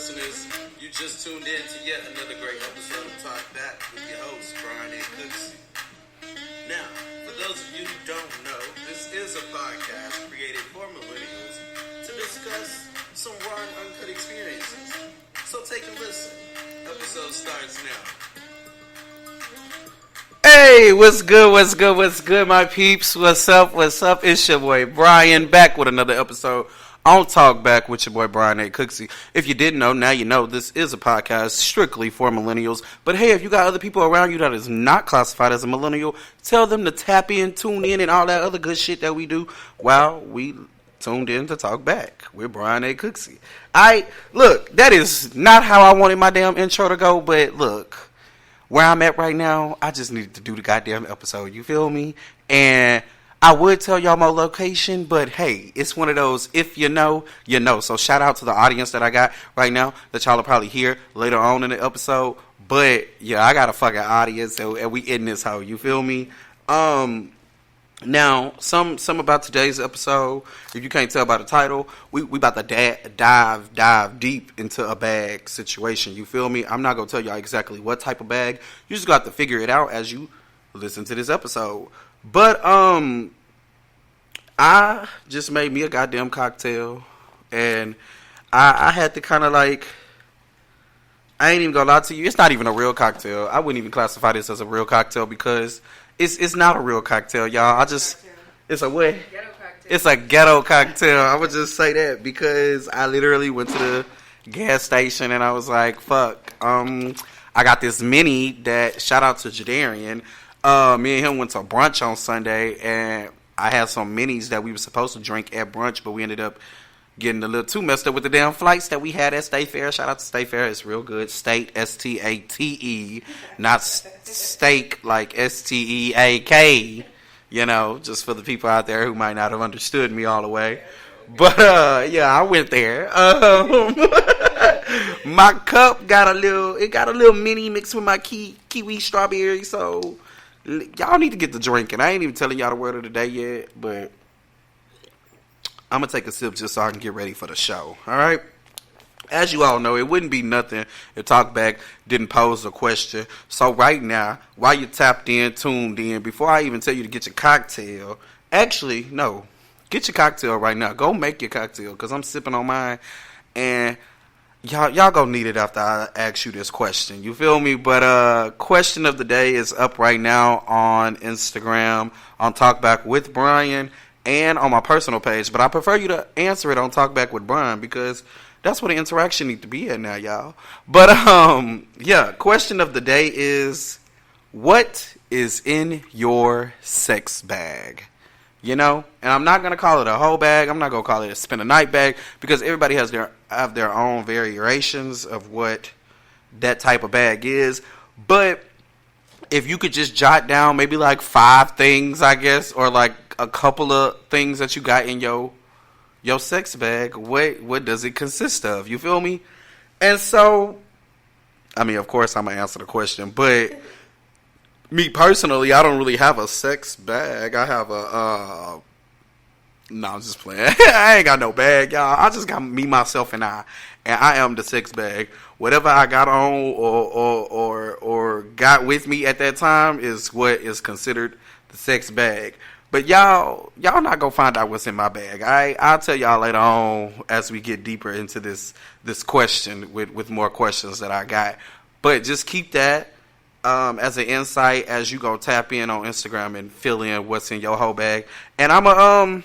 listeners. You just tuned in to yet another great episode of Talk Back with your host, Bryan and Cooksey. Now, for those of you who don't know, this is a podcast created for millennials to discuss some raw and uncut experiences. So take a listen. Episode starts now. Hey, what's good, my peeps? What's up? It's your boy Bryan back with another episode on Talk Back with your boy Bryan A. Cooksey. If you didn't know, now you know this is a podcast strictly for millennials. But hey, if you got other people around you that is not classified as a millennial, tell them to tap in, tune in, and all that other good shit that we do while we tuned in to Talk Back with Bryan A. Cooksey. Look, that is not how I wanted my damn intro to go, but look. Where I'm at right now, I just needed to do the goddamn episode, you feel me? And I would tell y'all my location, but hey, it's one of those, if you know, you know. So shout out to the audience that I got right now that y'all will probably hear later on in the episode. But yeah, I got a fucking audience and we in this hoe, you feel me? Now, some about today's episode, if you can't tell by the title, we about to dive deep into a bag situation, you feel me? I'm not going to tell y'all exactly what type of bag. You just got to figure it out as you listen to this episode. But, I just made me a goddamn cocktail, and I had to kind of like, I ain't even going to lie to you, it's not even a real cocktail. I wouldn't even classify this as a real cocktail because It's not a real cocktail, y'all. It's a what? It's a ghetto cocktail. I would just say that because I literally went to the gas station and I was like, fuck. I got this mini that, shout out to Jadarian. Me and him went to brunch on Sunday and I had some minis that we were supposed to drink at brunch, but we ended up getting a little too messed up with the damn flights that we had at State Fair. Shout out to State Fair. It's real good. State, S-T-A-T-E. Not steak like S-T-E-A-K. You know, just for the people out there who might not have understood me all the way. But, yeah, I went there. My cup got a little mini mixed with my kiwi strawberry. So, y'all need to get to drinking. I ain't even telling y'all the word of the day yet, but I'm going to take a sip just so I can get ready for the show. All right? As you all know, it wouldn't be nothing if Talkback didn't pose a question. So right now, while you tapped in, tuned in, before I even tell you to get your cocktail, actually, no, get your cocktail right now. Go make your cocktail because I'm sipping on mine. And y'all gonna need it after I ask you this question. You feel me? But question of the day is up right now on Instagram, on Talkback with Bryan, and on my personal page, but I prefer you to answer it on Talk Back with Bryan because that's where the interaction needs to be at now, y'all. But, yeah, question of the day is, what is in your sex bag? You know? And I'm not going to call it a whole bag. I'm not going to call it a spend a night bag because everybody have their own variations of what that type of bag is. But if you could just jot down maybe like 5 things, I guess, or like a couple of things that you got in your sex bag, what does it consist of? You feel me? And so, I mean, of course I'm going to answer the question, but me personally, I don't really have a sex bag. I have no, I'm just playing. I ain't got no bag, y'all. I just got me, myself, and I am the sex bag. Whatever I got on or got with me at that time is what is considered the sex bag. But y'all not gonna find out what's in my bag. I'll tell y'all later on as we get deeper into this question with more questions that I got. But just keep that as an insight as you go tap in on Instagram and fill in what's in your whole bag. And I'm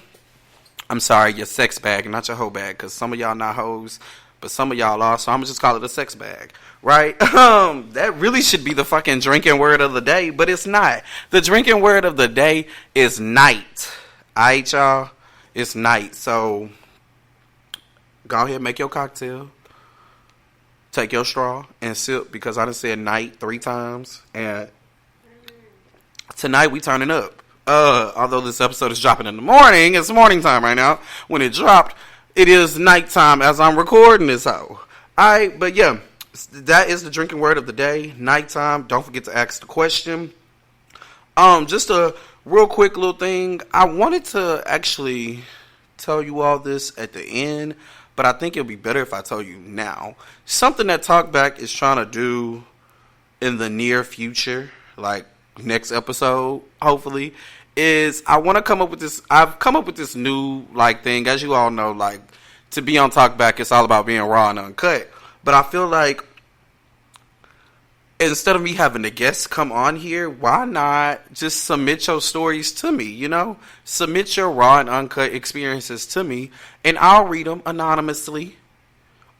sorry, your sex bag, not your whole bag, because some of y'all not hoes, but some of y'all are. So I'm gonna just call it a sex bag. Right? That really should be the fucking drinking word of the day, but it's not. The drinking word of the day is night. Alright, y'all? It's night. So, go ahead and make your cocktail. Take your straw and sip because I done said night 3 times. And tonight we turning up. Although this episode is dropping in the morning, it's morning time right now. When it dropped, it is nighttime as I'm recording this hoe. Alright, but yeah. That is the drinking word of the day, nighttime. Don't forget to ask the question. Just a real quick little thing. I wanted to actually tell you all this at the end, but I think it'll be better if I tell you now. Something that Talkback is trying to do in the near future, like next episode, hopefully, is I want to come up with this. I've come up with this new like thing, as you all know, like to be on Talkback, it's all about being raw and uncut. But I feel like instead of me having the guests come on here, why not just submit your stories to me, you know? Submit your raw and uncut experiences to me, and I'll read them anonymously.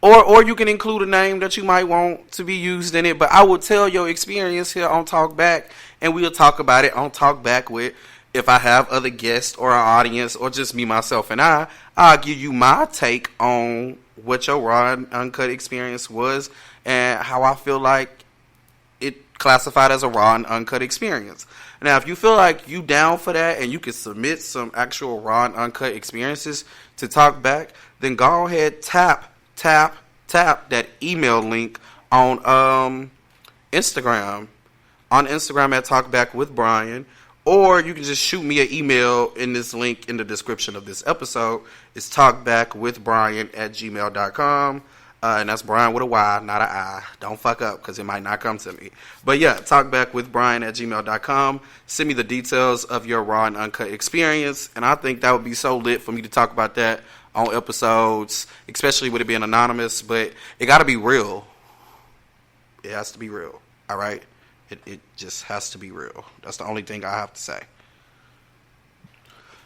Or you can include a name that you might want to be used in it, but I will tell your experience here on Talkback, and we'll talk about it on Talkback with, if I have other guests or an audience, or just me, myself, and I'll give you my take on what your raw and uncut experience was, and how I feel like it classified as a raw and uncut experience. Now, if you feel like you down for that and you can submit some actual raw and uncut experiences to Talkback, then go ahead, tap that email link on Instagram. On Instagram at Talkback with Bryan. Or you can just shoot me an email in this link in the description of this episode. It's talkbackwithbryan@gmail.com. And that's Bryan with a Y, not an I. Don't fuck up, because it might not come to me. But yeah, talkbackwithbryan@gmail.com. Send me the details of your raw and uncut experience. And I think that would be so lit for me to talk about that on episodes, especially with it being anonymous. But it got to be real. It has to be real. All right? It just has to be real. That's the only thing I have to say.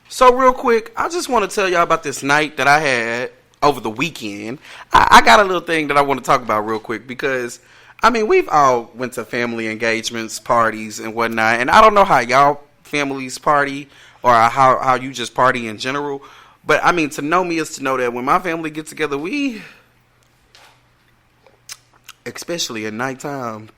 So real quick, I just want to tell y'all about this night that I had over the weekend. I got a little thing that I want to talk about real quick, because I mean, we've all went to family engagements, parties, and whatnot, and I don't know how y'all families party or how you just party in general, but I mean, to know me is to know that when my family get together, we, especially at nighttime,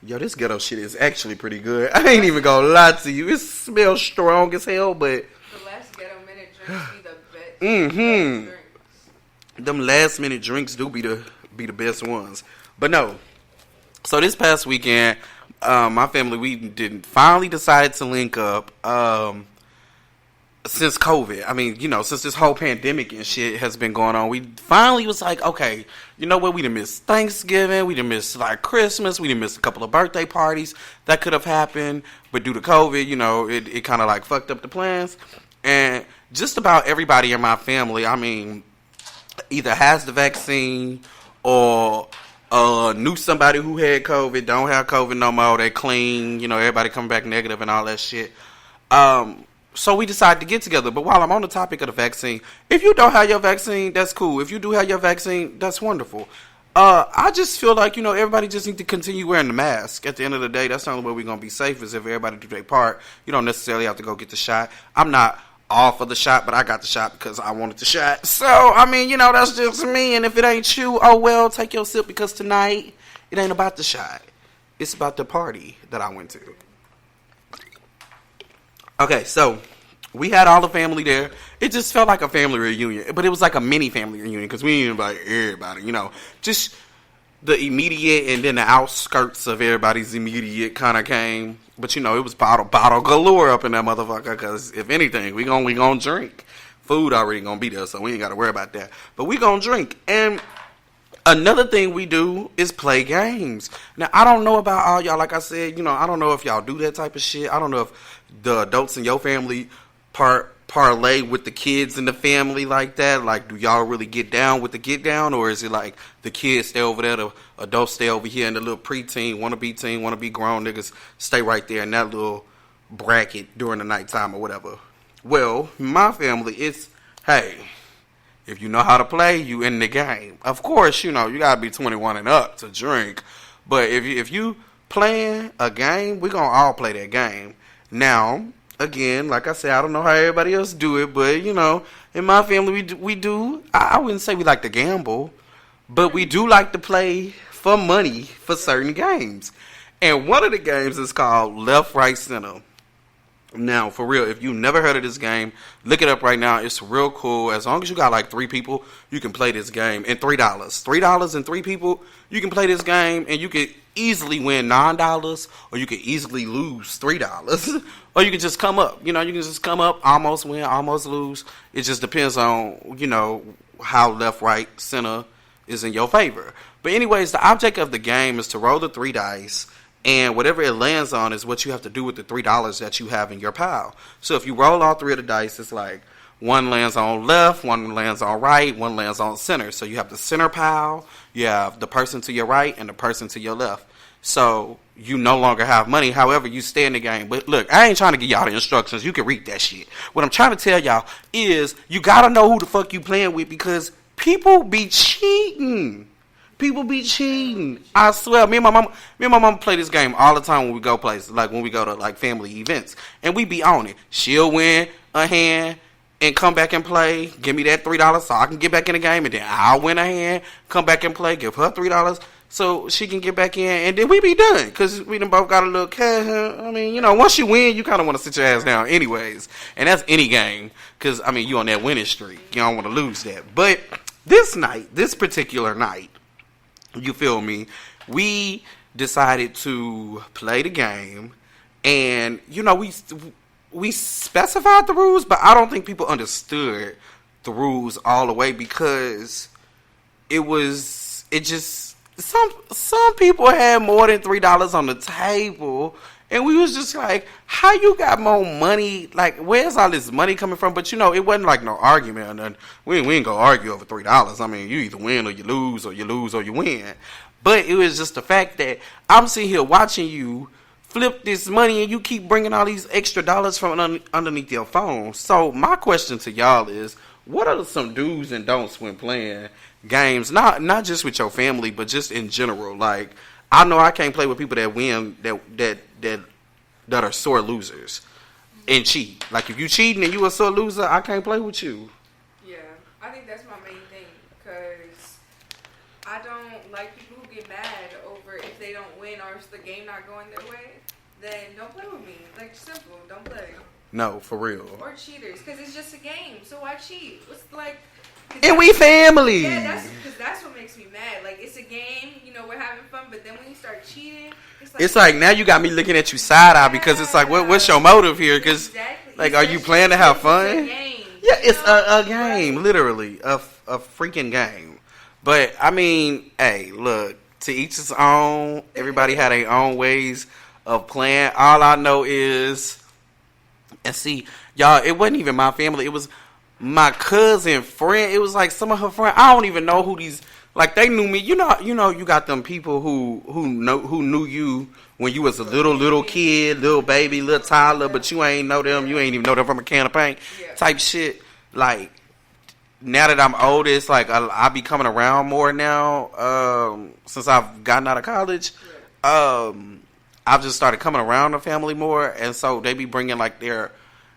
yo, this ghetto shit is actually pretty good. I ain't even gonna lie to you. It smells strong as hell, but the last ghetto minute drinks be the best. Them last minute drinks do be the best ones. But no. So this past weekend, my family, we finally decided to link up since COVID. I mean, you know, since this whole pandemic and shit has been going on, we finally was like, okay, you know what? We done missed Thanksgiving. We done missed like Christmas. We done missed a couple of birthday parties that could have happened. But due to COVID, you know, it kind of like fucked up the plans. And just about everybody in my family, I mean, either has the vaccine or knew somebody who had COVID, don't have COVID no more, they clean, you know, everybody coming back negative and all that shit. So we decided to get together. But while I'm on the topic of the vaccine, if you don't have your vaccine, that's cool. If you do have your vaccine, that's wonderful. I just feel like, you know, everybody just need to continue wearing the mask. At the end of the day, that's the only way we're going to be safe, is if everybody do their part. You don't necessarily have to go get the shot. I'm not all for the shot, but I got the shot because I wanted the shot. So, I mean, you know, that's just me. And if it ain't you, oh well, take your sip, because tonight, it ain't about the shot. It's about the party that I went to. Okay, so we had all the family there. It just felt like a family reunion, but it was like a mini family reunion, because we didn't invite everybody, you know. Just the immediate and then the outskirts of everybody's immediate kind of came. But, you know, it was bottle galore up in that motherfucker, because if anything, we gonna drink. Food already gonna be there, so we ain't got to worry about that. But we gonna drink. And another thing we do is play games. Now, I don't know about all y'all. Like I said, you know, I don't know if y'all do that type of shit. I don't know if the adults in your family parlay with the kids in the family like that. Like, do y'all really get down with the get down, or is it like the kids stay over there, the adults stay over here, and the little preteen, wanna be grown niggas stay right there in that little bracket during the nighttime or whatever? Well, my family, it's, hey, if you know how to play, you in the game. Of course, you know, you gotta be 21 and up to drink. But if you playing a game, we gonna all play that game. Now, again, like I said, I don't know how everybody else do it, but, you know, in my family, we do, I wouldn't say we like to gamble, but we do like to play for money for certain games. And one of the games is called Left, Right, Center. Now, for real, if you never heard of this game, look it up right now. It's real cool. As long as you got like 3 people, you can play this game. And $3. $3 and 3 people, you can play this game, and you could easily win $9, or you can easily lose $3, or you can just come up. You can just come up, almost win, almost lose. It just depends on how left, right, center is in your favor. But anyways, the object of the game is to roll the 3 dice, and whatever it lands on is what you have to do with the $3 that you have in your pile. So if you roll all 3 of the dice, it's like one lands on left, one lands on right, one lands on center. So you have the center pile, you have the person to your right, and the person to your left. So you no longer have money. However, you stay in the game. But look, I ain't trying to give y'all the instructions. You can read that shit. What I'm trying to tell y'all is you got to know who the fuck you playing with, because people be cheating. People be cheating. I swear, me and my mama play this game all the time when we go places, like when we go to like family events, and we be on it. She'll win a hand and come back and play, give me that $3 so I can get back in the game, and then I'll win a hand, come back and play, give her $3 so she can get back in, and then we be done, because we done both got a little cash. I mean, once you win, you kind of want to sit your ass down anyways, and that's any game, because, I mean, you on that winning streak. You don't want to lose that. But this particular night, you feel me, we decided to play the game, and, we specified the rules, but I don't think people understood the rules all the way, because some people had more than $3 on the table, and we was just like, how you got more money? Like, where's all this money coming from? But it wasn't like no argument or nothing. We ain't gonna argue over $3. I mean, you either win or you lose, or you lose or you win. But it was just the fact that I'm sitting here watching you flip this money, and you keep bringing all these extra dollars from underneath your phone. So my question to y'all is, what are some do's and don'ts when playing games? Not just with your family, but just in general. Like, I know I can't play with people that win, that are sore losers and cheat. Like, if you cheating and you a sore loser, I can't play with you. Yeah, I think that's my main thing, because I don't like people who get mad over if they don't win or if the game not going their way. Then don't play with me. Like, simple, don't play. No, for real. Or cheaters, because it's just a game. So why cheat? What's like? And we family. Yeah, that's what makes me mad. Like, it's a game, we're having fun, but then when you start cheating, it's like now you got me looking at you side eye, because it's like, what's your motive here? Because like, are you playing to have fun? It's a game, yeah, it's a game, literally a freaking game. But I mean, hey, look, to each his own. Everybody had their own ways of playing. All I know is, and see, y'all, it wasn't even my family. It was my cousin friend. It was like some of her friends. I don't even know who these. Like, they knew me. You got them people who knew you when you was a little kid, little baby, little toddler, but you ain't know them. You ain't even know them from a can of paint, type shit. Like, now that I'm older, it's like I be coming around more now. Since I've gotten out of college, I've just started coming around the family more, and so they be bringing like their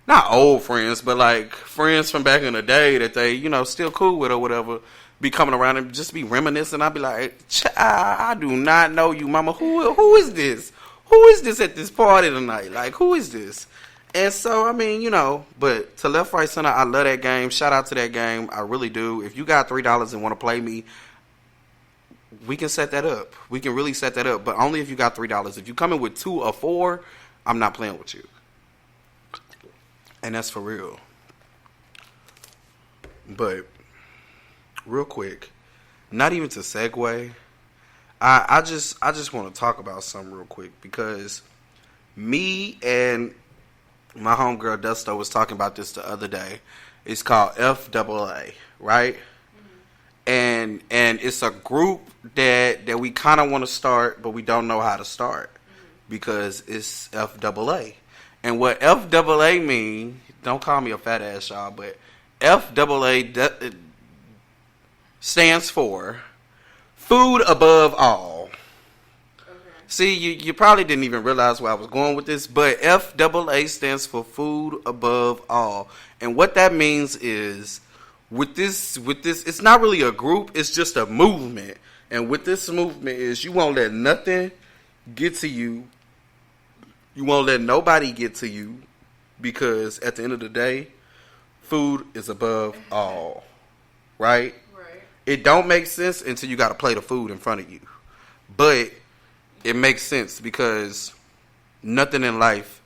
not old friends, but like friends from back in the day that they still cool with or whatever. Be coming around and just be reminiscing. I'd be like, I do not know you, mama. Who is this? Who is this at this party tonight? Like, who is this? And so, I mean, but to left, right, center, I love that game. Shout out to that game. I really do. If you got $3 and want to play me, we can set that up. We can really set that up, but only if you got $3. If you come in with 2 or 4, I'm not playing with you. And that's for real. But real quick, not even to segue, I just want to talk about something real quick, because me and my homegirl Dusto was talking about this the other day. It's called FAA, right? Mm-hmm. And it's a group that we kind of want to start, but we don't know how to start, because it's FAA. And what FAA mean, don't call me a fat ass, y'all, but FAA stands for food above all. Okay. See, you probably didn't even realize where I was going with this, but FAA stands for food above all. And what that means is, with this, it's not really a group, it's just a movement. And with this movement is, you won't let nothing get to you. You won't let nobody get to you, because at the end of the day, food is above all. Right? It don't make sense until you got to play the food in front of you. But it makes sense because nothing in life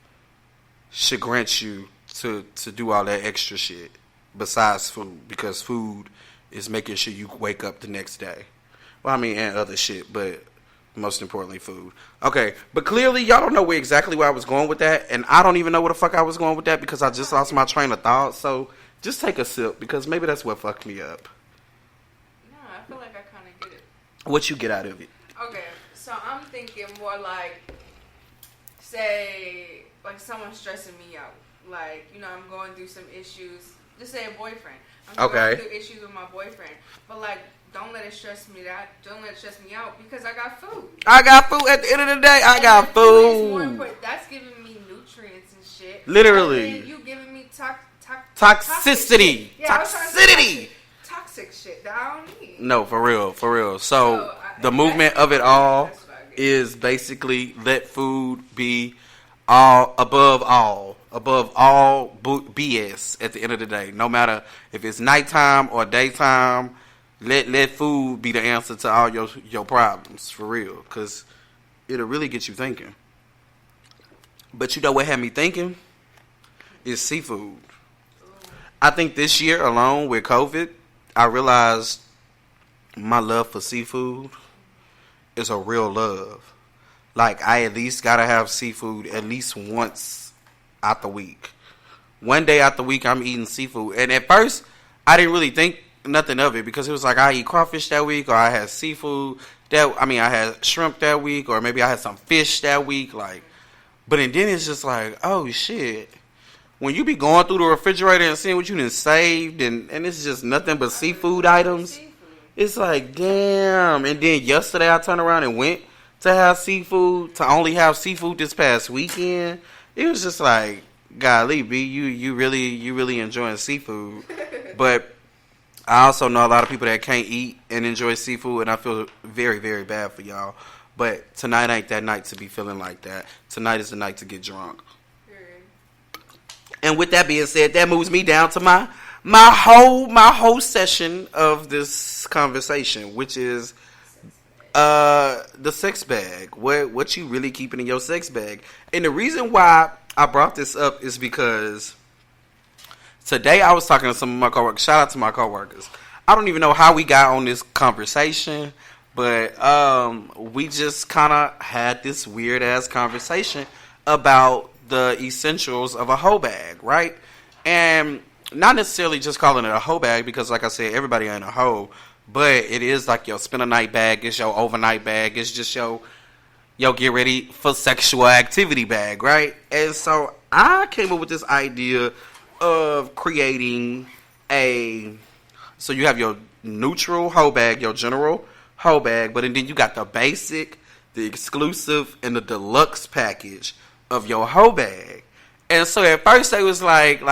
should grant you to do all that extra shit besides food, because food is making sure you wake up the next day. Well, I mean, and other shit, but most importantly, food. Okay, but clearly y'all don't know exactly where I was going with that, and I don't even know where the fuck I was going with that because I just lost my train of thought. So just take a sip because maybe that's what fucked me up. No, I feel like I kind of get it. What you get out of it? Okay, so I'm thinking more like, say, like someone stressing me out. Like, you know, I'm going through some issues. Just say a boyfriend. I'm going through issues with my boyfriend. But, like, don't let it stress me out. Don't let it stress me out because I got food. I got food. At the end of the day, I got food. That's giving me nutrients and shit. Literally. And then you giving me toxicity. Toxicity. Toxic shit that I don't need. No, for real. So the movement of it all is basically let food be above all BS at the end of the day. No matter if it's nighttime or daytime, let food be the answer to all your problems, for real, because it'll really get you thinking. But you know what had me thinking? Is seafood. I think this year alone with COVID, I realized my love for seafood is a real love. Like, I at least gotta have seafood at least once out the week. One day out the week, I'm eating seafood. And at first, I didn't really think nothing of it because it was like I eat crawfish that week, or I had seafood I had shrimp that week, or maybe I had some fish that week. Like, but then it's just like, oh shit. When you be going through the refrigerator and seeing what you done saved, and it's just nothing but seafood items, it's like, damn. And then yesterday I turned around and went to have seafood, to only have seafood this past weekend. It was just like, golly, B, you really enjoying seafood. But I also know a lot of people that can't eat and enjoy seafood, and I feel very, very bad for y'all. But tonight ain't that night to be feeling like that. Tonight is the night to get drunk. And with that being said, that moves me down to my whole session of this conversation, which is the sex bag. What you really keeping in your sex bag? And the reason why I brought this up is because today I was talking to some of my coworkers. Shout out to my coworkers. I don't even know how we got on this conversation, but we just kind of had this weird ass conversation about the essentials of a hoe bag, right? And not necessarily just calling it a hoe bag because, like I said, everybody ain't a hoe, but it is like your spend a night bag, it's your overnight bag, it's just your get ready for sexual activity bag, right? And so I came up with this idea of creating so you have your neutral hoe bag, your general hoe bag, but then you got the basic, the exclusive, and the deluxe package of your hoe bag. And so at first they was like,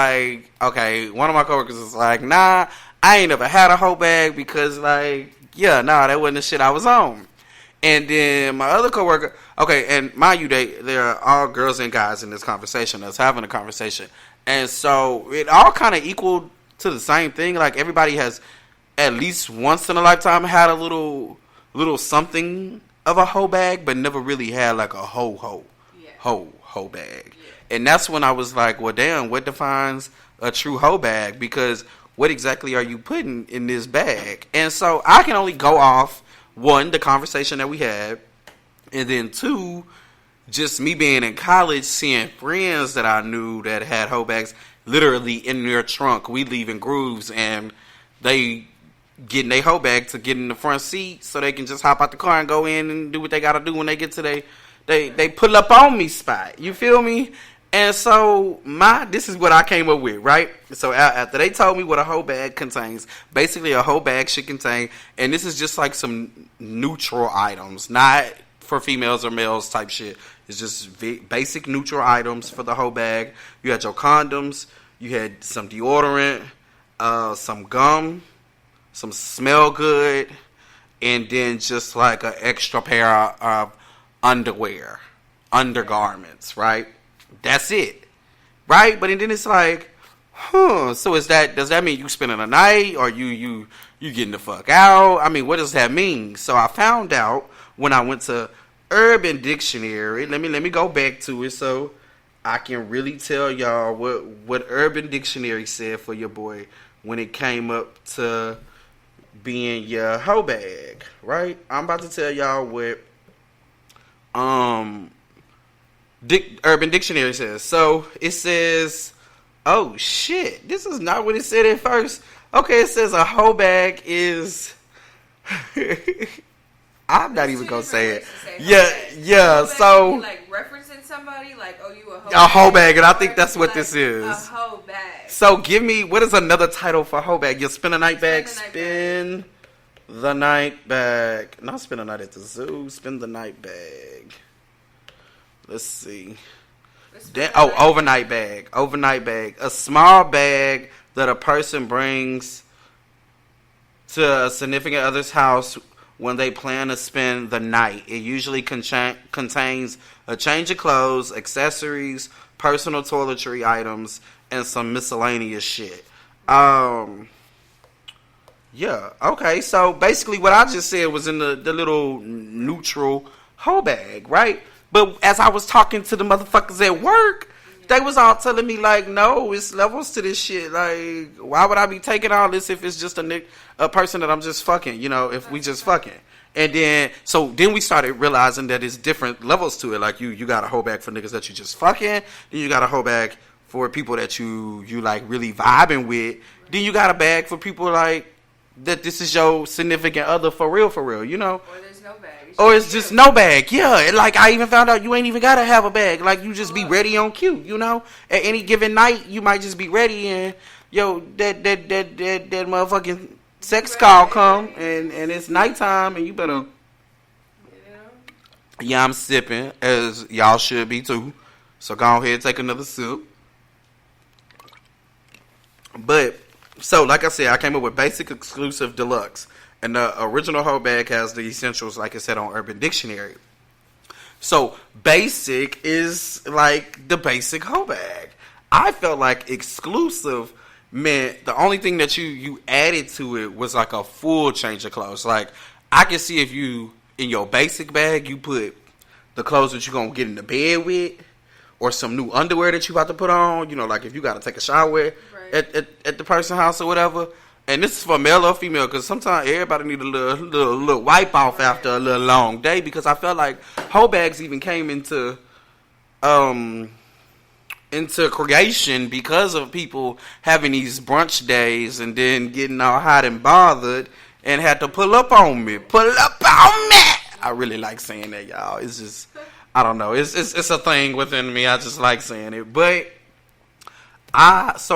okay, one of my coworkers was like, nah, I ain't never had a hoe bag because that wasn't the shit I was on. And then my other coworker, okay, and mind you, they're all girls and guys in this conversation, us having a conversation. And so it all kind of equal to the same thing. Like, everybody has at least once in a lifetime had a little something of a hoe bag, but never really had like a hoe bag. Yeah. And that's when I was like, well, damn, what defines a true hoe bag? Because what exactly are you putting in this bag? And so I can only go off, one, the conversation that we had, and then two, just me being in college, seeing friends that I knew that had hoe bags literally in their trunk. We leave in grooves, and they getting their hoe bag to get in the front seat so they can just hop out the car and go in and do what they got to do when they get to they pull up on me spot. You feel me? And so this is what I came up with, right? So after they told me what a hoe bag contains, basically a hoe bag should contain, and this is just like some neutral items, not for females or males type shit. It's just basic neutral items for the hoe bag. You had your condoms, you had some deodorant, some gum, some smell good, and then just like an extra pair of undergarments, right? That's it, right? But then it's like, so does that mean you spending a night, or you getting the fuck out? I mean, what does that mean? So I found out when I went to Urban Dictionary. Let me go back to it so I can really tell y'all what Urban Dictionary said for your boy when it came up to being your hoe bag, right? I'm about to tell y'all what Urban Dictionary says. So it says, oh shit, this is not what it said at first. Okay, it says a hoe bag is I'm not even gonna say it. Yeah. So like referencing somebody, like, oh, you a hoe bag, and I think that's what this is. A hoe bag. So give me, what is another title for hoe bag? You spend a night bag. Spend the night bag. Not spend a night at the zoo. Spend the night bag. Let's see. Overnight bag. Overnight bag. A small bag that a person brings to a significant other's house when they plan to spend the night. It usually contains a change of clothes, accessories, personal toiletry items, and some miscellaneous shit. Yeah, okay. So basically what I just said was in the little neutral hoe bag, right? But as I was talking to the motherfuckers at work, they was all telling me, like, no, it's levels to this shit. Like, why would I be taking all this if it's just a person that I'm just fucking, if we just fucking. And then we started realizing that it's different levels to it. Like, you got a hoe bag for niggas that you just fucking. Then you got a hoe bag for people that you like really vibing with. Then you got a bag for people like that this is your significant other for real, Or there's no bag. Or it's just no bag, yeah. And like I even found out you ain't even gotta have a bag. Like you just be ready on cue, At any given night, you might just be ready, and that motherfucking sex call come, and it's nighttime, and you better. Yeah, I'm sipping, as y'all should be too. So go ahead and take another sip. But so, like I said, I came up with basic, exclusive, deluxe. And the original hoe bag has the essentials, like I said, on Urban Dictionary. So, basic is like the basic hoe bag. I felt like exclusive meant the only thing that you added to it was like a full change of clothes. Like, I can see if you, in your basic bag, you put the clothes that you're going to get in the bed with, or some new underwear that you about to put on, like if you got to take a shower at the person's house or whatever. And this is for male or female, because sometimes everybody need a little wipe off after a little long day. Because I felt like hoe bags even came into creation because of people having these brunch days and then getting all hot and bothered and had to pull up on me. I really like saying that, y'all. It's just, I don't know. It's a thing within me. I just like saying it. But that's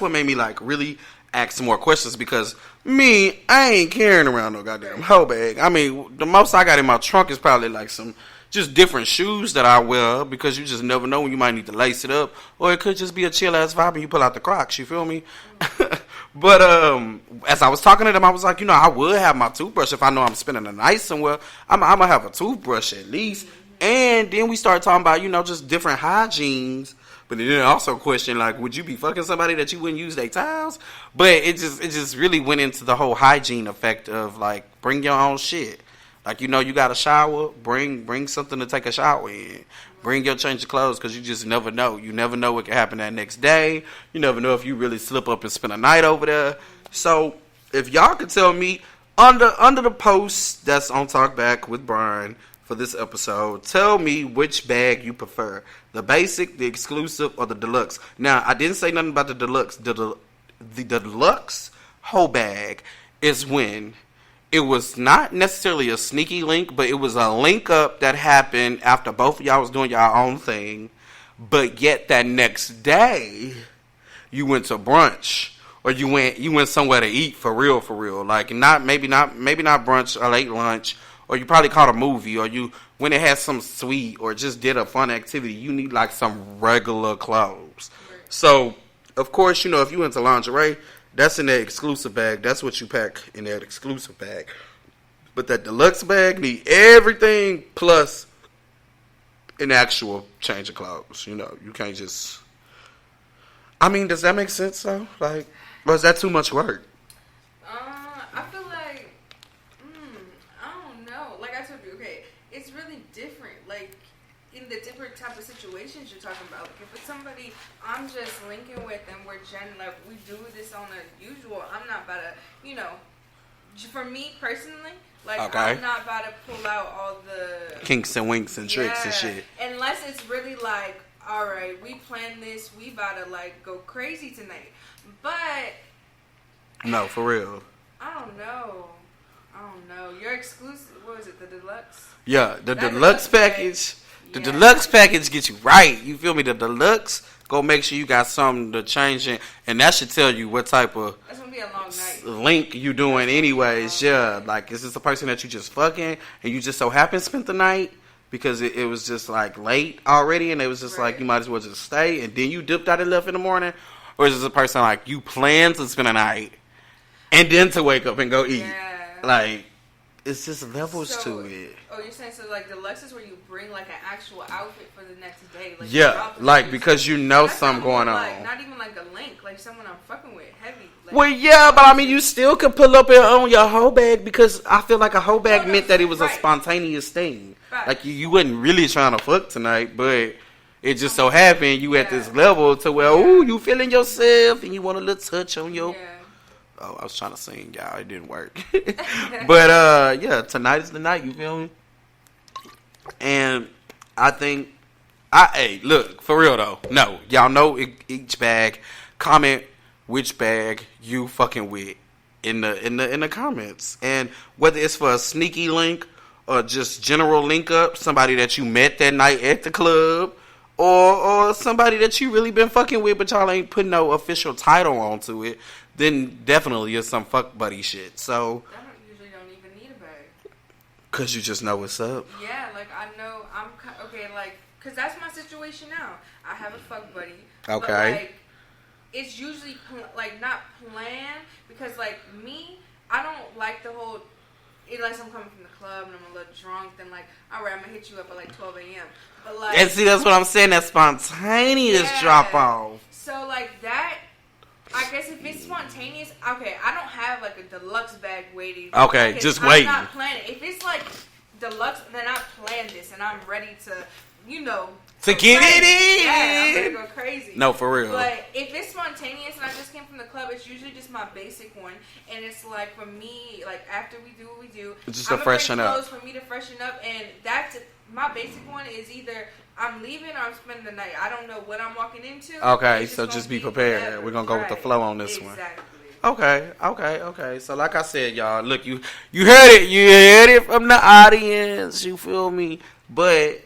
what made me like really ask some more questions, because I ain't carrying around no goddamn hoe bag. I mean, the most I got in my trunk is probably like some just different shoes that I wear, because you just never know when you might need to lace it up, or it could just be a chill ass vibe and you pull out the Crocs. You feel me? But as I was talking to them, I was like, I would have my toothbrush if I know I'm spending the night somewhere. I'm gonna have a toothbrush at least. And then we started talking about just different hygienes. But then also question, like, would you be fucking somebody that you wouldn't use their towels? But it just really went into the whole hygiene effect of, like, bring your own shit. Like, you got a shower, bring something to take a shower in. Bring your change of clothes, because you just never know. You never know what can happen that next day. You never know if you really slip up and spend a night over there. So, if y'all could tell me, under the post that's on Talk Back with Bryan for this episode, tell me which bag you prefer. The basic, the exclusive, or the deluxe. Now, I didn't say nothing about the deluxe. The deluxe hoe bag is when it was not necessarily a sneaky link, but it was a link up that happened after both of y'all was doing y'all own thing. But yet that next day, you went to brunch, or you went somewhere to eat for real. Like maybe not brunch, or late lunch, or you probably caught a movie, or you when it had some sweet, or just did a fun activity. You need like some regular clothes. Right. So of course, if you went to lingerie, that's in that exclusive bag. That's what you pack in that exclusive bag. But that deluxe bag need everything plus an actual change of clothes. You can't just. I mean, does that make sense though? Like, or is that too much work? I feel like I don't know. Like I told you, okay, it's really different in the different type of situations you're talking about. Like if it's somebody I'm just linking with and we're like we do this on a usual, I'm not about to, you know, for me personally, like I'm not about to pull out all the kinks and winks and tricks and shit. Unless it's really like, all right, we planned this, we about to like go crazy tonight. But no, for real. I don't know. Your exclusive, what was it, the deluxe? Yeah, the deluxe package. The deluxe package gets you right. You feel me? The deluxe, go make sure you got something to change in. And that should tell you what type of that's gonna be a long night. Link you doing anyways. Yeah, like is this a person that you just fucking and you just so happen spent the night? Because it was just like late already and it was just like you might as well just stay and then you dipped out and left in the morning? Or is this a person like you plan to spend a night and then to wake up and go eat? Yeah. Like, it's just levels to it. Oh, you're saying so like deluxe is where you bring like an actual outfit for the next day? Like, yeah, like because you know something going on. Like, not even like a link, like someone I'm fucking with, heavy. Like, well, yeah, but I mean, you still could pull up on your whole bag because I feel like a whole bag meant that it was a spontaneous thing. Right. Like you wasn't really trying to fuck tonight, but it just so happened you at this level to where ooh, you feeling yourself and you want a little touch on your. Yeah. Oh, I was trying to sing, y'all. It didn't work. But, yeah, tonight is the night, you feel me? And I think, hey, look, for real, though. No, y'all know each bag. Comment which bag you fucking with in the comments. And whether it's for a sneaky link or just general link up, somebody that you met that night at the club, or somebody that you really been fucking with, but y'all ain't putting no official title onto it, then definitely it's some fuck buddy shit. So I usually don't even need a bag. Cause you just know what's up. Yeah, like I know I'm okay, like cause that's my situation now. I have a fuck buddy. Okay. But, like, it's usually like not planned because like me, I don't like the whole. Unless I'm coming from the club and I'm a little drunk, then like, all right, I'm gonna hit you up at like 12 a.m. But like, and see, that's what I'm saying. That spontaneous drop off. So like that, I guess if it's spontaneous, okay, I don't have like a deluxe bag waiting. Okay, just waiting. I'm not planning. If it's like deluxe, then I plan this and I'm ready to, you know. To get it in. Yeah, I'm gonna go crazy. No, for real. But if it's spontaneous and I just came from the club, it's usually just my basic one. And it's like for me, like after we do what we do, just to freshen up. For me to freshen up, and that's my basic one is either I'm leaving or I'm spending the night. I don't know what I'm walking into. Okay, so just be prepared. Whatever. We're gonna go with the flow on this one. Okay. So like I said, y'all, look, you heard it from the audience. You feel me? But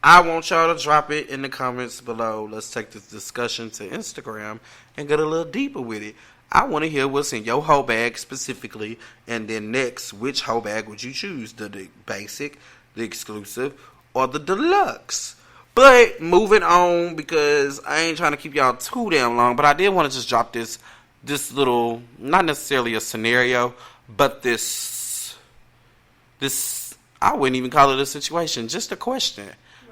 I want y'all to drop it in the comments below. Let's take this discussion to Instagram and get a little deeper with it. I want to hear what's in your hoe bag specifically. And then next, which hoe bag would you choose? The basic, the exclusive, or the deluxe? But moving on, because I ain't trying to keep y'all too damn long, but I did want to just drop this little, not necessarily a scenario, but this, I wouldn't even call it a situation, just a question.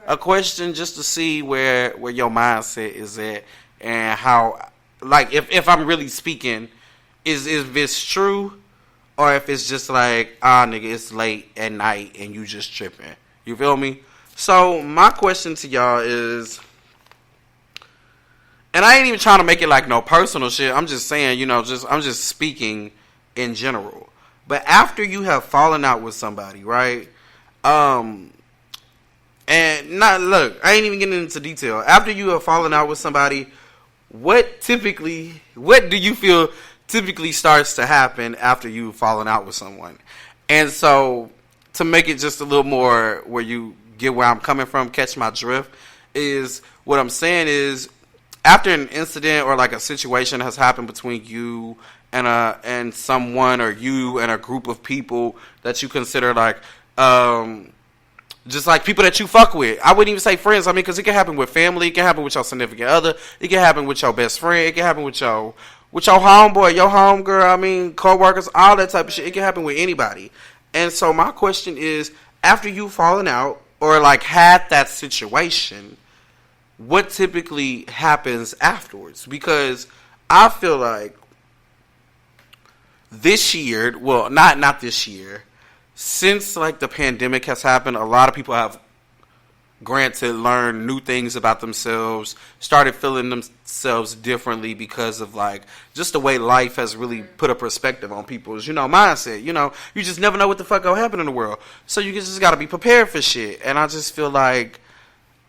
A question just to see where your mindset is at and how, like, if I'm really speaking, is this true or if it's just like, nigga, it's late at night and you just tripping. You feel me? So my question to y'all is, and I ain't even trying to make it like no personal shit. I'm just saying, you know, I'm just speaking in general. But after you have fallen out with somebody, right? And look, I ain't even getting into detail. After you have fallen out with somebody, what do you feel typically starts to happen after you've fallen out with someone? And so, to make it just a little more where you get where I'm coming from, catch my drift, is what I'm saying is, after an incident or like a situation has happened between you and someone, or you and a group of people that you consider like, just like people that you fuck with. I wouldn't even say friends. I mean, because it can happen with family. It can happen with your significant other. It can happen with your best friend. It can happen with your homeboy, your homegirl. I mean, co-workers, all that type of shit. It can happen with anybody. And so my question is, after you've fallen out or like had that situation, what typically happens afterwards? Because I feel like this year, well, not this year, since like the pandemic has happened, a lot of people have granted, learned new things about themselves, started feeling themselves differently because of like just the way life has really put a perspective on people's, mindset. You just never know what the fuck gonna happen in the world, so you just gotta be prepared for shit. And I just feel like,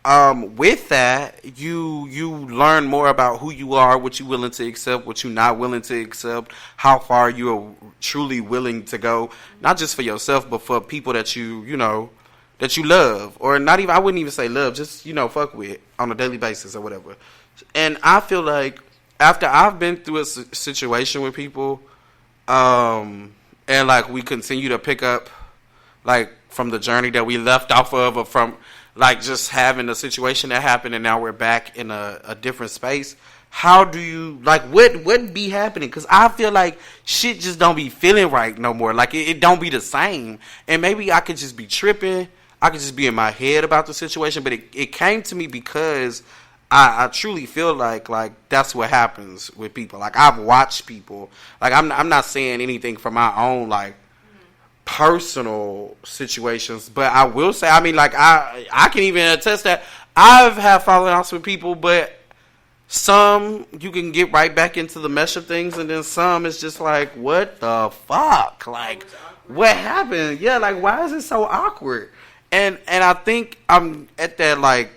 with that, you learn more about who you are, what you're willing to accept, what you're not willing to accept, how far you are truly willing to go, not just for yourself, but for people that that you love, or not even, I wouldn't even say love, just, fuck with on a daily basis or whatever. And I feel like after I've been through a situation with people, and like we continue to pick up like from the journey that we left off of, or from like just having a situation that happened and now we're back in a different space. How do you, like, what be happening? Because I feel like shit just don't be feeling right no more. Like, it don't be the same. And maybe I could just be tripping. I could just be in my head about the situation. But it came to me because I truly feel like that's what happens with people. Like, I've watched people. Like, I'm not saying anything from my own, like, personal situations. But I will say, I mean, like, I can even attest that I've had falling outs with people, but some you can get right back into the mesh of things, and then some it's just like, what the fuck? Like, what happened? Yeah, like, why is it so awkward? And I think I'm at that like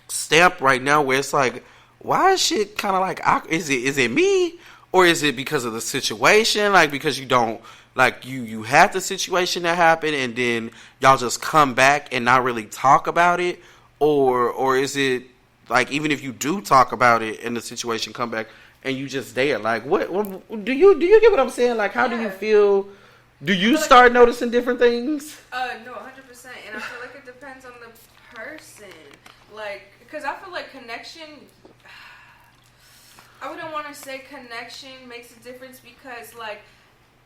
stamp right now where it's like, why is shit kind of like awkward? Is it me, or is it because of the situation? Like, because you don't like you had the situation that happened and then y'all just come back and not really talk about it, or is it like, even if you do talk about it and the situation come back and you just there, like, what do you get what I'm saying? Like, how do you feel? Do you start noticing different things? No, 100%. And I feel like it depends on the person. Like, because I feel like connection, I wouldn't want to say connection makes a difference, because, like,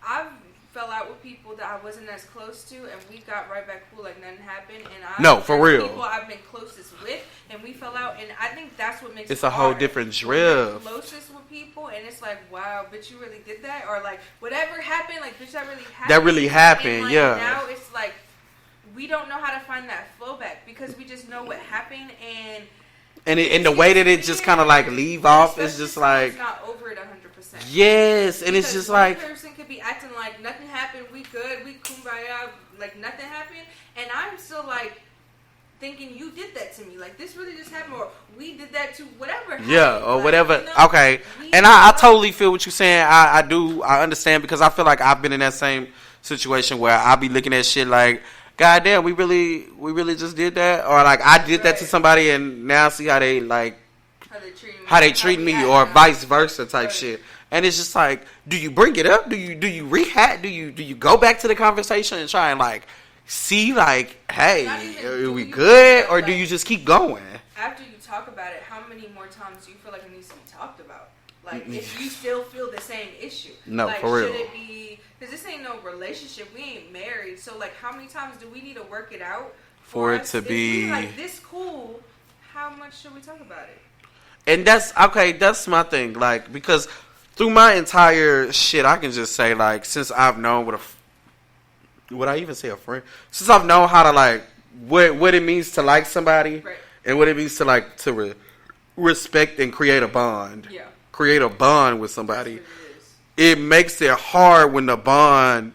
I've fell out with people that I wasn't as close to, and we got right back cool like nothing happened. And for real, people I've been closest with, and we fell out, and I think that's what makes it's it a whole hard. different drift. Closest with people, and it's like, wow, bitch, you really did that, or like whatever happened, like, bitch, that really happened. That really happened, and, like, yeah. Now it's like we don't know how to find that flow back, because we just know what happened, and the way that it just kind of like leave off is just like, it's not over it 100%. Yes, and because it's just one like, person could be acting like nothing happened, we good, we kumbaya, like nothing happened, and I'm still like thinking, you did that to me, like this really just happened, or we did that to whatever happened. Yeah, or like, whatever. Okay, and I totally feel what you're saying. I understand, because I feel like I've been in that same situation where I'll be looking at shit like, God damn, we really just did that, or like I did that to somebody, and now see how they like how they treat me, or vice versa type shit. And it's just like, do you bring it up? Do you rehash? Do you go back to the conversation and try and like see like, hey, are we good, or do you just keep going? After you talk about it, how many more times do you feel like it needs to be talked about? Like, if you still feel the same issue, no, like, for real. Should it be? Because this ain't no relationship. We ain't married. So like, how many times do we need to work it out for it to if be we like this cool? How much should we talk about it? And that's okay. That's my thing. Like, because through my entire shit, I can just say, like, since I've known would I even say a friend? Since I've known how to like what it means to like somebody, right, and what it means to like to respect and create a bond. Yeah. Create a bond with somebody. It makes it hard when the bond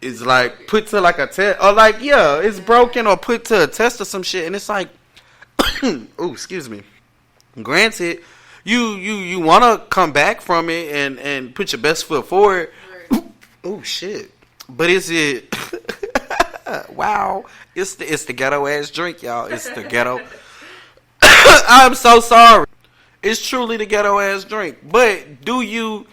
is like put to like a test, or like, yeah, it's broken or put to a test or some shit, and it's like, oh, excuse me. Granted, you want to come back from it and put your best foot forward. Right. Oh shit! But is it? Wow! It's the ghetto ass drink, y'all. It's the ghetto. I'm so sorry. It's truly the ghetto ass drink. But do you?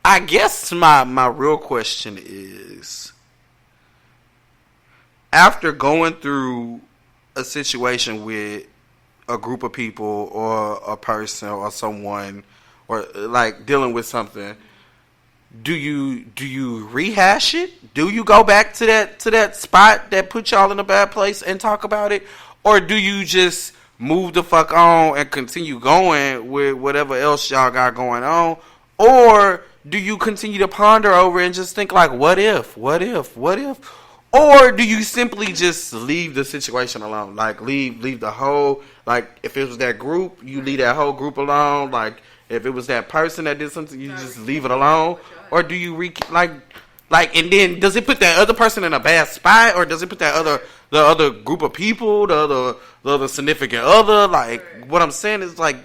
I guess my real question is, after going through a situation with a group of people or a person or someone, or like dealing with something, do you rehash it? Do you go back to that spot that put y'all in a bad place and talk about it? Or do you just move the fuck on and continue going with whatever else y'all got going on? Or do you continue to ponder over and just think like, what if? Or do you simply just leave the situation alone? Like leave the whole, like if it was that group, you leave that whole group alone. Like if it was that person that did something, you just leave it alone. Or do you like and then does it put that other person in a bad spot, or does it put the other group of people, the other significant other? Like what I'm saying is like,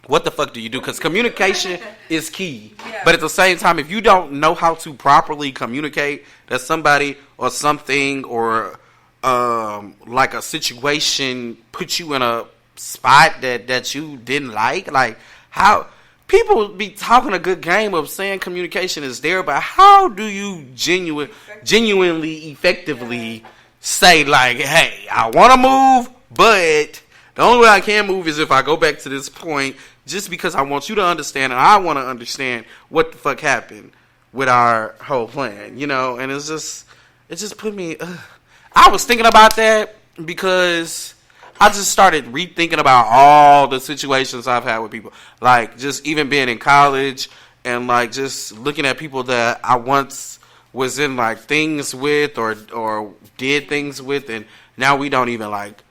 what the fuck do you do? Because communication is key. Yeah. But at the same time, if you don't know how to properly communicate that somebody or something or like a situation put you in a spot that you didn't like how people be talking a good game of saying communication is there, but how do you genuinely, effectively say like, hey, I want to move, but the only way I can move is if I go back to this point, just because I want you to understand and I want to understand what the fuck happened with our whole plan, you know? And it just put me, I was thinking about that because I just started rethinking about all the situations I've had with people. Like, just even being in college and, like, just looking at people that I once was in, like, things with or did things with, and now we don't even, like,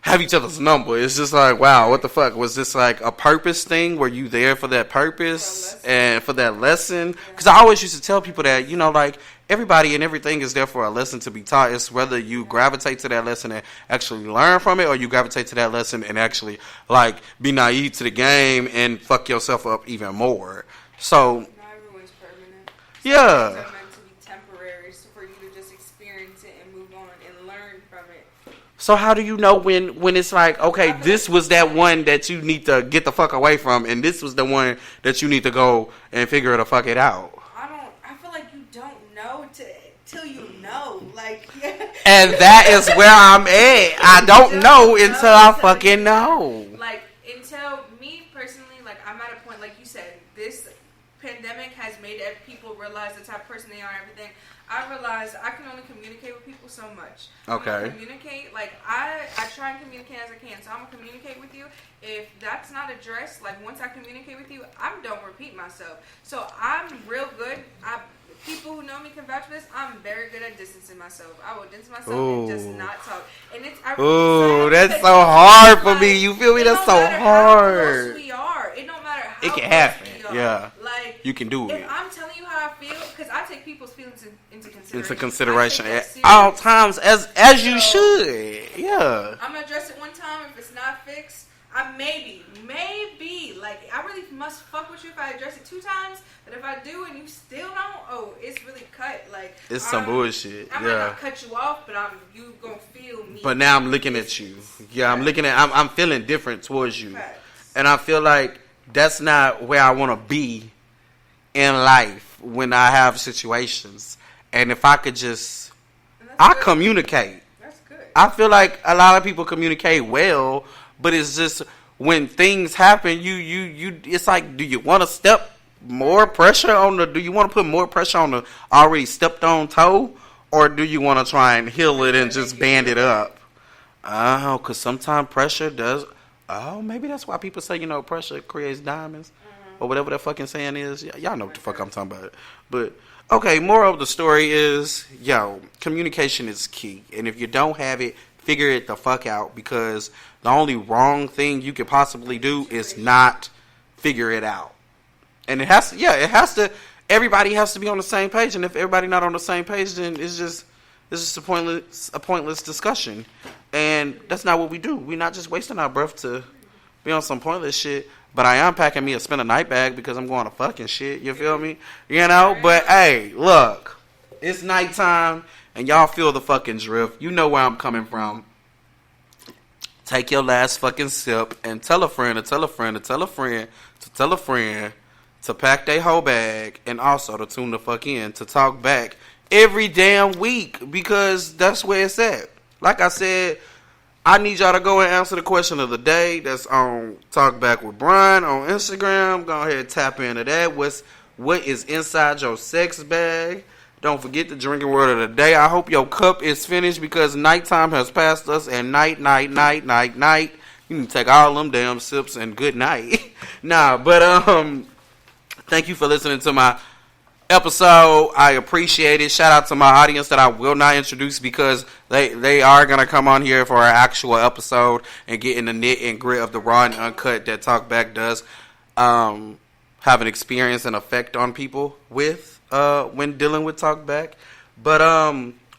have each other's number. It's just like, wow, what the fuck? Was this like a purpose thing? Were you there for that purpose and for that lesson? Because I always used to tell people that, you know, like everybody and everything is there for a lesson to be taught. It's whether you gravitate to that lesson and actually learn from it, or you gravitate to that lesson and actually like be naive to the game and fuck yourself up even more. So, not everyone's permanent. Yeah. Some things are meant to be temporary, so for you to just experience it and move on and learn from it. So how do you know when it's like, okay, this was that one that you need to get the fuck away from, and this was the one that you need to go and figure the fuck it out? I feel like you don't know till you know. Like, yeah. And that is where I'm at. I don't know until I fucking know. Like, until me personally, like, I'm at a point, like you said, this pandemic has made people realize the type of person they are and everything. I realized I can only communicate with people so much. Okay. Communicate, like, I try and communicate as I can. So I'm going to communicate with you. If that's not addressed, like, once I communicate with you, I don't repeat myself. So I'm real good. People who know me can vouch for this. I'm very good at distancing myself. I will distance myself and just not talk. And it's that's so hard for me. You feel me? That's so hard. How close we are. It don't matter how it can happen. We are. Yeah. Like, you can do it. If I'm telling you how I feel, because I take people's feelings into consideration at all times, as you should. Yeah. I'm gonna address it one time. If it's not fixed, I maybe, like, I really must fuck with you if I address it 2 times. But if I do and you still don't, it's really cut. Like, it's some bullshit. I might not cut you off, but you gonna feel me. But now I'm looking at you. Yeah, I'm feeling different towards you, and I feel like that's not where I want to be in life when I have situations. And if I could just, communicate. That's good. I feel like a lot of people communicate well, but it's just when things happen, you it's like, do you want to step more pressure on do you want to put more pressure on the already stepped on toe, or do you want to try and heal it and just band it up? Oh, because sometimes pressure does. Oh, maybe that's why people say, pressure creates diamonds, or whatever that fucking saying is. Y'all know what the fuck I'm talking about. But okay, moral of the story is, communication is key, and if you don't have it, figure it the fuck out, because the only wrong thing you could possibly do is not figure it out. And it has to, everybody has to be on the same page, and if everybody not on the same page, then it's just a pointless discussion. And that's not what we do. We're not just wasting our breath to be on some pointless shit. But I am packing me a spend a night bag because I'm going to fucking shit. You feel me? But hey, look, it's nighttime and y'all feel the fucking drift. You know where I'm coming from. Take your last fucking sip and tell a friend to tell a friend to tell a friend to tell a friend to pack their whole bag, and also to tune the fuck in to talk back every damn week, because that's where it's at. Like I said, I need y'all to go and answer the question of the day. That's on Talk Back with Bryan on Instagram. Go ahead and tap into that. What is inside your sex bag? Don't forget the drinking word of the day. I hope your cup is finished, because nighttime has passed us, and night. You can take all them damn sips and good night. But thank you for listening to my episode. I appreciate it. Shout out to my audience that I will not introduce because they are going to come on here for our actual episode and get in the knit and grit of the raw and uncut that Talkback does have an experience and effect on people with when dealing with Talkback. But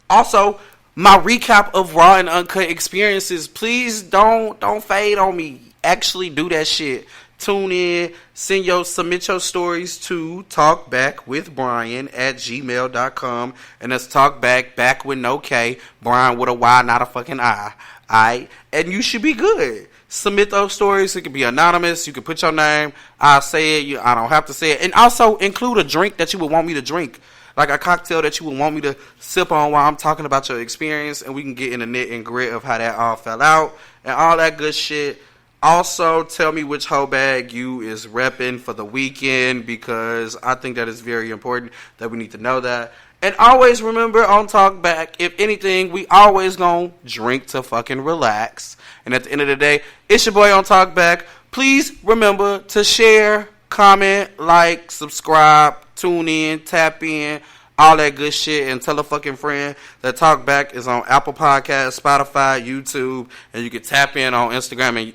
also my recap of raw and uncut experiences, please don't fade on me. Actually do that shit. Tune in, submit your stories to talkbackwithbryan@gmail.com, and that's talkback, back with no K, Bryan with a Y, not a fucking I. Alright? And you should be good. Submit those stories. It can be anonymous. You can put your name. I'll say it. I don't have to say it. And also include a drink that you would want me to drink. Like a cocktail that you would want me to sip on while I'm talking about your experience, and we can get in the knit and grit of how that all fell out and all that good shit. Also, tell me which hoe bag you is repping for the weekend, because I think that is very important that we need to know that. And always remember on Talkback, if anything, we always gonna drink to fucking relax. And at the end of the day, it's your boy on Talkback. Please remember to share, comment, like, subscribe, tune in, tap in, all that good shit, and tell a fucking friend that Talkback is on Apple Podcasts, Spotify, YouTube, and you can tap in on Instagram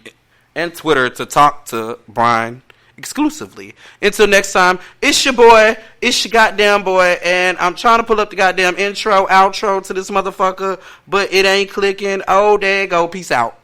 and Twitter to talk to Bryan exclusively. Until next time, it's your boy, it's your goddamn boy, and I'm trying to pull up the goddamn intro, outro to this motherfucker, but it ain't clicking. Oh, there you go. Peace out.